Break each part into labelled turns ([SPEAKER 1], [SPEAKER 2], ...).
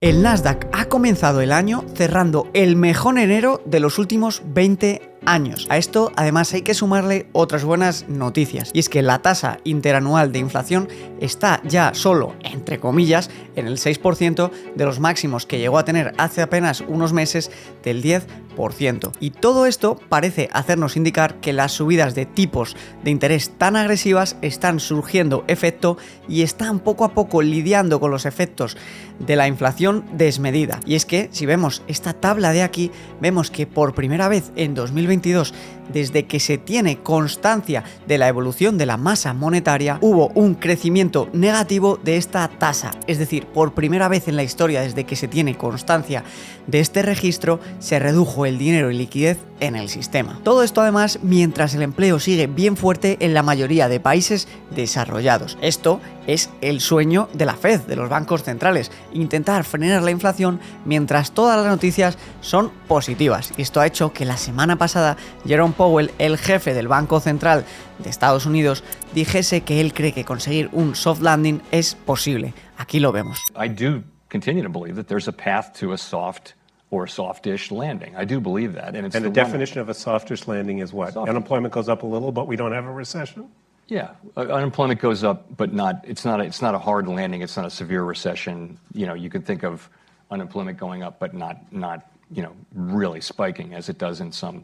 [SPEAKER 1] El Nasdaq ha comenzado el año cerrando el mejor enero de los últimos 20 años. A esto además hay que sumarle otras buenas noticias, y es que la tasa interanual de inflación está ya solo, entre comillas, en el 6% de los máximos que llegó a tener hace apenas unos meses del 10%. Y todo esto parece hacernos indicar que las subidas de tipos de interés tan agresivas están surgiendo efecto y están poco a poco lidiando con los efectos de la inflación desmedida. Y es que si vemos esta tabla de aquí, vemos que por primera vez en 2022, desde que se tiene constancia de la evolución de la masa monetaria, hubo un crecimiento negativo de esta tasa. Es decir, por primera vez en la historia, desde que se tiene constancia de este registro, se redujo el dinero y liquidez en el sistema. Todo esto además mientras el empleo sigue bien fuerte en la mayoría de países desarrollados. Esto es el sueño de la Fed, de los bancos centrales, intentar frenar la inflación mientras todas las noticias son positivas. Y esto ha hecho que la semana pasada Jerome Powell, el jefe del Banco Central de Estados Unidos, dijese que él cree que conseguir un soft landing es posible. Aquí lo vemos.
[SPEAKER 2] I do continue to believe that there's a path to a soft or a softish landing. I do believe that. And
[SPEAKER 3] the definition of a softish landing is what? Unemployment goes up a little, but we don't have a recession?
[SPEAKER 2] Yeah, unemployment goes up, but it's not a hard landing. It's not a severe recession. You know, you could think of unemployment going up, but not really spiking as it does in some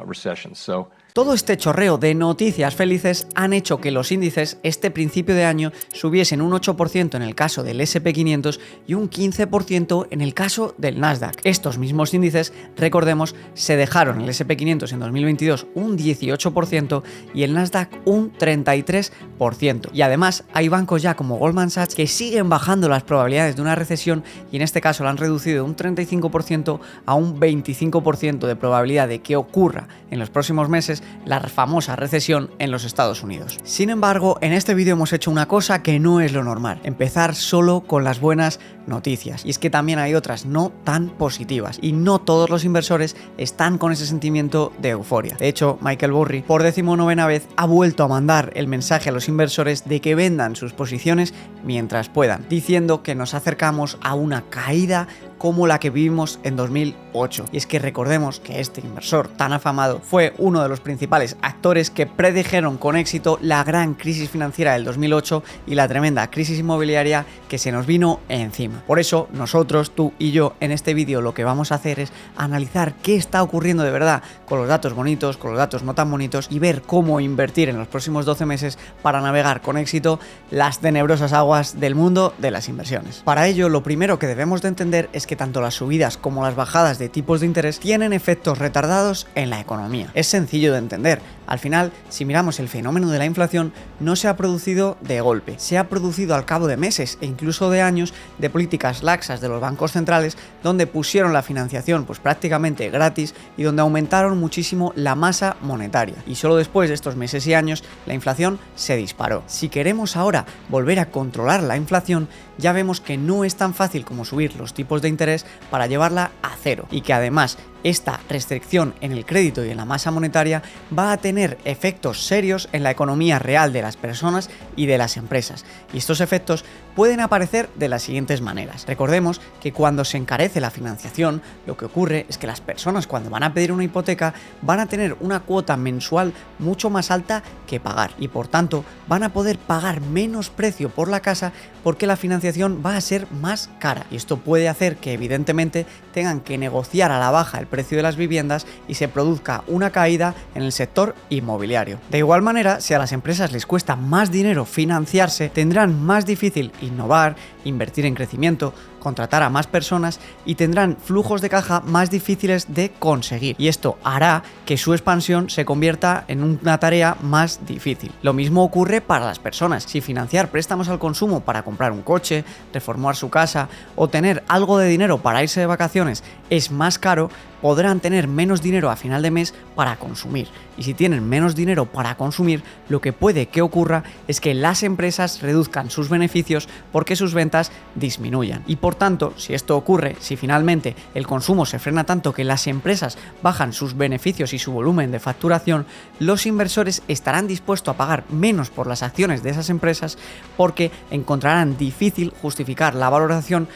[SPEAKER 2] recessions. So.
[SPEAKER 1] Todo este chorreo de noticias felices han hecho que los índices este principio de año subiesen un 8% en el caso del S&P 500 y un 15% en el caso del Nasdaq. Estos mismos índices, recordemos, se dejaron el S&P 500 en 2022 un 18% y el Nasdaq un 33%. Y además hay bancos ya como Goldman Sachs que siguen bajando las probabilidades de una recesión y en este caso lo han reducido de un 35% a un 25% de probabilidad de que ocurra en los próximos meses la famosa recesión en los Estados Unidos. Sin embargo, en este vídeo hemos hecho una cosa que no es lo normal: empezar solo con las buenas noticias. Y es que también hay otras no tan positivas y no todos los inversores están con ese sentimiento de euforia. De hecho, Michael Burry, por 19ª vez, ha vuelto a mandar el mensaje a los inversores de que vendan sus posiciones mientras puedan, diciendo que nos acercamos a una caída como la que vivimos en 2008. Y es que recordemos que este inversor tan afamado fue uno de los principales actores que predijeron con éxito la gran crisis financiera del 2008 y la tremenda crisis inmobiliaria que se nos vino encima. Por eso nosotros, tú y yo, en este vídeo lo que vamos a hacer es analizar qué está ocurriendo de verdad con los datos bonitos, con los datos no tan bonitos, y ver cómo invertir en los próximos 12 meses para navegar con éxito las tenebrosas aguas del mundo de las inversiones. Para ello, lo primero que debemos de entender es que tanto las subidas como las bajadas de tipos de interés tienen efectos retardados en la economía. Es sencillo de entender. Al final, si miramos el fenómeno de la inflación, no se ha producido de golpe, se ha producido al cabo de meses e incluso de años de políticas laxas de los bancos centrales, donde pusieron la financiación pues prácticamente gratis y donde aumentaron muchísimo la masa monetaria. Y solo después de estos meses y años, la inflación se disparó. Si queremos ahora volver a controlar la inflación, ya vemos que no es tan fácil como subir los tipos de interés para llevarla a cero, y que además esta restricción en el crédito y en la masa monetaria va a tener efectos serios en la economía real de las personas y de las empresas. Y estos efectos pueden aparecer de las siguientes maneras. Recordemos que cuando se encarece la financiación, lo que ocurre es que las personas, cuando van a pedir una hipoteca, van a tener una cuota mensual mucho más alta que pagar y por tanto van a poder pagar menos precio por la casa porque la financiación va a ser más cara. Y esto puede hacer que evidentemente tengan que negociar a la baja el precio de las viviendas y se produzca una caída en el sector inmobiliario. De igual manera, si a las empresas les cuesta más dinero financiarse, tendrán más difícil innovar, invertir en crecimiento, contratar a más personas y tendrán flujos de caja más difíciles de conseguir. Y esto hará que su expansión se convierta en una tarea más difícil. Lo mismo ocurre para las personas. Si financiar préstamos al consumo para comprar un coche, reformar su casa o tener algo de dinero para irse de vacaciones es más caro, podrán tener menos dinero a final de mes para consumir. Y si tienen menos dinero para consumir, lo que puede que ocurra es que las empresas reduzcan sus beneficios porque sus ventas disminuyan. Y por tanto, si esto ocurre, si finalmente el consumo se frena tanto que las empresas bajan sus beneficios y su volumen de facturación, los inversores estarán dispuestos a pagar menos por las acciones de esas empresas porque encontrarán difícil justificar la valoración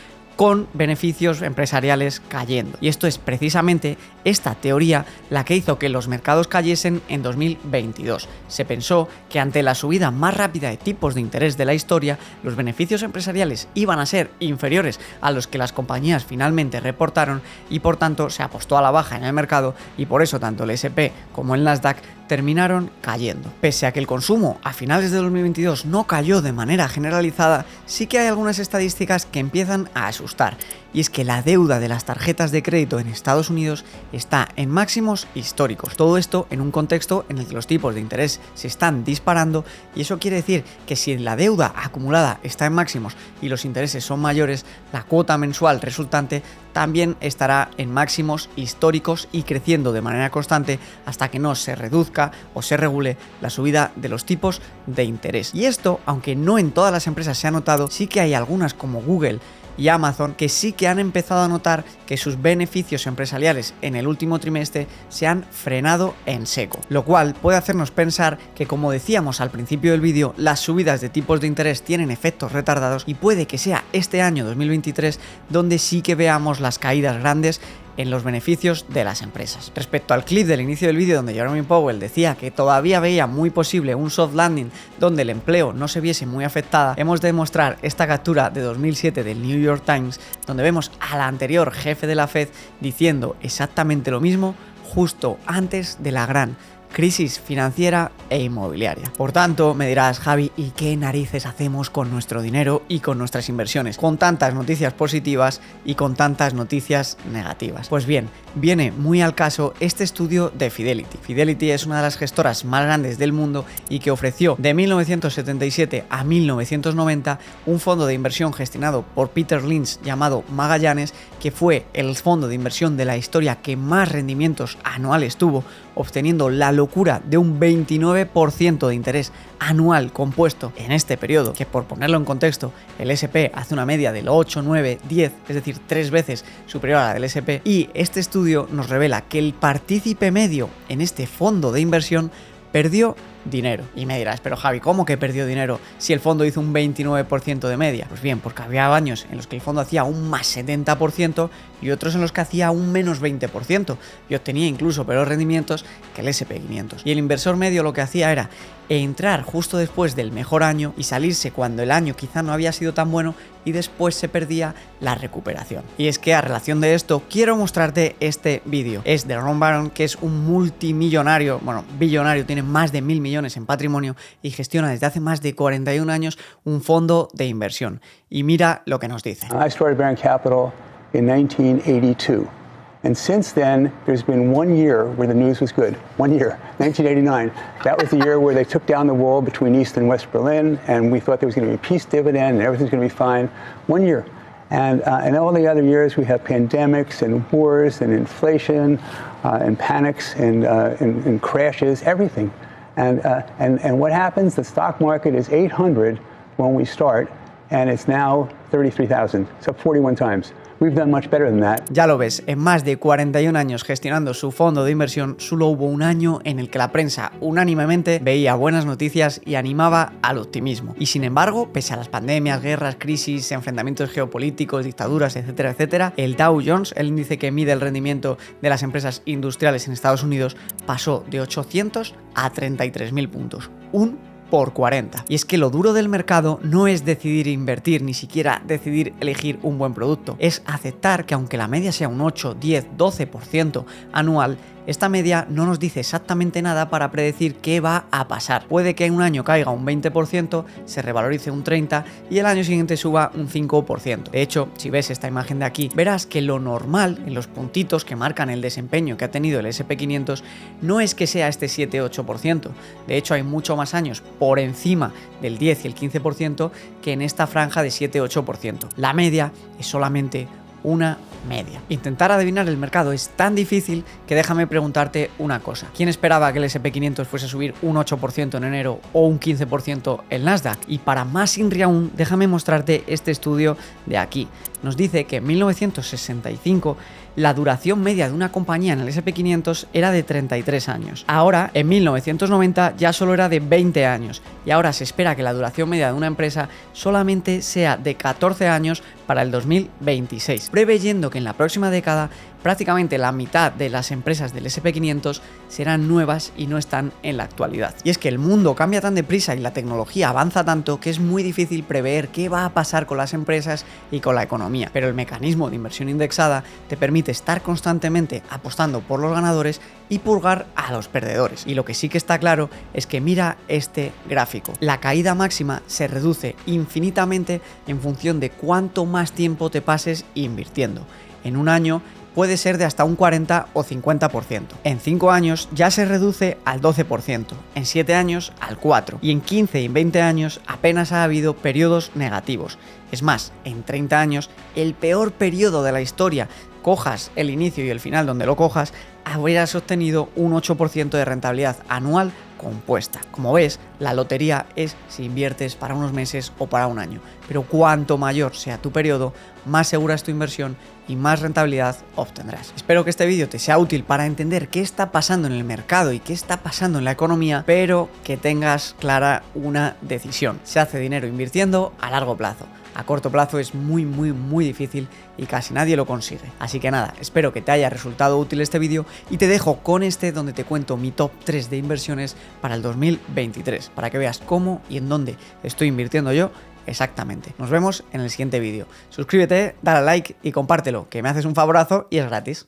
[SPEAKER 1] con beneficios empresariales cayendo. Y esto es precisamente esta teoría la que hizo que los mercados cayesen en 2022. Se pensó que ante la subida más rápida de tipos de interés de la historia, los beneficios empresariales iban a ser inferiores a los que las compañías finalmente reportaron y por tanto se apostó a la baja en el mercado y por eso tanto el S&P como el Nasdaq terminaron cayendo. Pese a que el consumo a finales de 2022 no cayó de manera generalizada, sí que hay algunas estadísticas que empiezan a asustar. Y es que la deuda de las tarjetas de crédito en Estados Unidos está en máximos históricos. Todo esto en un contexto en el que los tipos de interés se están disparando y eso quiere decir que si la deuda acumulada está en máximos y los intereses son mayores, la cuota mensual resultante también estará en máximos históricos y creciendo de manera constante hasta que no se reduzca o se regule la subida de los tipos de interés. Y esto, aunque no en todas las empresas se ha notado, sí que hay algunas como Google y Amazon que sí que han empezado a notar que sus beneficios empresariales en el último trimestre se han frenado en seco, lo cual puede hacernos pensar que, como decíamos al principio del vídeo, las subidas de tipos de interés tienen efectos retardados y puede que sea este año 2023 donde sí que veamos las caídas grandes en los beneficios de las empresas. Respecto al clip del inicio del vídeo donde Jerome Powell decía que todavía veía muy posible un soft landing donde el empleo no se viese muy afectada, hemos de mostrar esta captura de 2007 del New York Times donde vemos al anterior jefe de la Fed diciendo exactamente lo mismo justo antes de la gran crisis financiera e inmobiliaria. Por tanto, me dirás, Javi, ¿y qué narices hacemos con nuestro dinero y con nuestras inversiones? Con tantas noticias positivas y con tantas noticias negativas. Pues bien, viene muy al caso este estudio de Fidelity. Fidelity es una de las gestoras más grandes del mundo y que ofreció de 1977 a 1990 un fondo de inversión gestionado por Peter Lynch llamado Magallanes, que fue el fondo de inversión de la historia que más rendimientos anuales tuvo, obteniendo la locura de un 29% de interés anual compuesto en este periodo, que por ponerlo en contexto, el S&P hace una media del 8, 9, 10, es decir, 3 veces superior a la del S&P, y este estudio nos revela que el partícipe medio en este fondo de inversión perdió dinero. Y me dirás, pero Javi, ¿cómo que perdió dinero si el fondo hizo un 29% de media? Pues bien, porque había años en los que el fondo hacía un más 70% y otros en los que hacía un menos 20% y obtenía incluso peores rendimientos que el S&P 500. Y el inversor medio lo que hacía era entrar justo después del mejor año y salirse cuando el año quizá no había sido tan bueno y después se perdía la recuperación. Y es que a relación de esto quiero mostrarte este vídeo. Es de Ron Baron, que es un multimillonario, bueno, billonario, tiene más de 1.000 millones en patrimonio y gestiona desde hace más de 41 años un fondo de inversión. Y mira lo que nos dice.
[SPEAKER 4] I started Baron Capital in 1982. And since then, there's been 1 year where the news was good. 1 year, 1989. That was the year where they took down the wall between East and West Berlin, and we thought there was going to be a peace dividend and everything's going to be fine. 1 year. And all the other years, we have pandemics and wars and inflation and panics and crashes, everything. And what happens? The stock market is 800 when we start, and it's now 33,000. It's up 41 times. We've done much better than that.
[SPEAKER 1] Ya lo ves, en más de 41 años gestionando su fondo de inversión, solo hubo un año en el que la prensa unánimemente veía buenas noticias y animaba al optimismo. Y sin embargo, pese a las pandemias, guerras, crisis, enfrentamientos geopolíticos, dictaduras, etcétera, etcétera, el Dow Jones, el índice que mide el rendimiento de las empresas industriales en Estados Unidos, pasó de 800 a 33.000 puntos. Por 40. Y es que lo duro del mercado no es decidir invertir, ni siquiera decidir elegir un buen producto. Es aceptar que aunque la media sea un 8, 10, 12% anual, esta media no nos dice exactamente nada para predecir qué va a pasar. Puede que en un año caiga un 20%, se revalorice un 30% y el año siguiente suba un 5%. De hecho, si ves esta imagen de aquí, verás que lo normal en los puntitos que marcan el desempeño que ha tenido el S&P 500 no es que sea este 7-8%. De hecho, hay mucho más años por encima del 10 y el 15% que en esta franja de 7-8%. La media es solamente una media. Intentar adivinar el mercado es tan difícil que déjame preguntarte una cosa. ¿Quién esperaba que el S&P 500 fuese a subir un 8% en enero o un 15% el Nasdaq? Y para más INRI aún, déjame mostrarte este estudio de aquí. nos dice que en 1965 la duración media de una compañía en el S&P 500 era de 33 años. Ahora, en 1990 ya solo era de 20 años y ahora se espera que la duración media de una empresa solamente sea de 14 años para el 2026, preveyendo que en la próxima década prácticamente la mitad de las empresas del S&P 500 serán nuevas y no están en la actualidad. Y es que el mundo cambia tan deprisa y la tecnología avanza tanto que es muy difícil prever qué va a pasar con las empresas y con la economía. Pero el mecanismo de inversión indexada te permite estar constantemente apostando por los ganadores y purgar a los perdedores. Y lo que sí que está claro es que mira este gráfico. La caída máxima se reduce infinitamente en función de cuánto más tiempo te pases invirtiendo. En un año puede ser de hasta un 40 o 50%. En 5 años ya se reduce al 12%, en 7 años al 4% y en 15 y 20 años apenas ha habido periodos negativos. Es más, en 30 años, el peor periodo de la historia, cojas el inicio y el final donde lo cojas, habrías obtenido un 8% de rentabilidad anual compuesta. Como ves, la lotería es si inviertes para unos meses o para un año, pero cuanto mayor sea tu periodo, más segura es tu inversión y más rentabilidad obtendrás. Espero que este vídeo te sea útil para entender qué está pasando en el mercado y qué está pasando en la economía, pero que tengas clara una decisión. Se hace dinero invirtiendo a largo plazo. A corto plazo es muy difícil y casi nadie lo consigue. Así que nada, espero que te haya resultado útil este vídeo y te dejo con este donde te cuento mi top 3 de inversiones para el 2023, para que veas cómo y en dónde estoy invirtiendo yo exactamente. Nos vemos en el siguiente vídeo. Suscríbete, dale a like y compártelo, que me haces un favorazo y es gratis.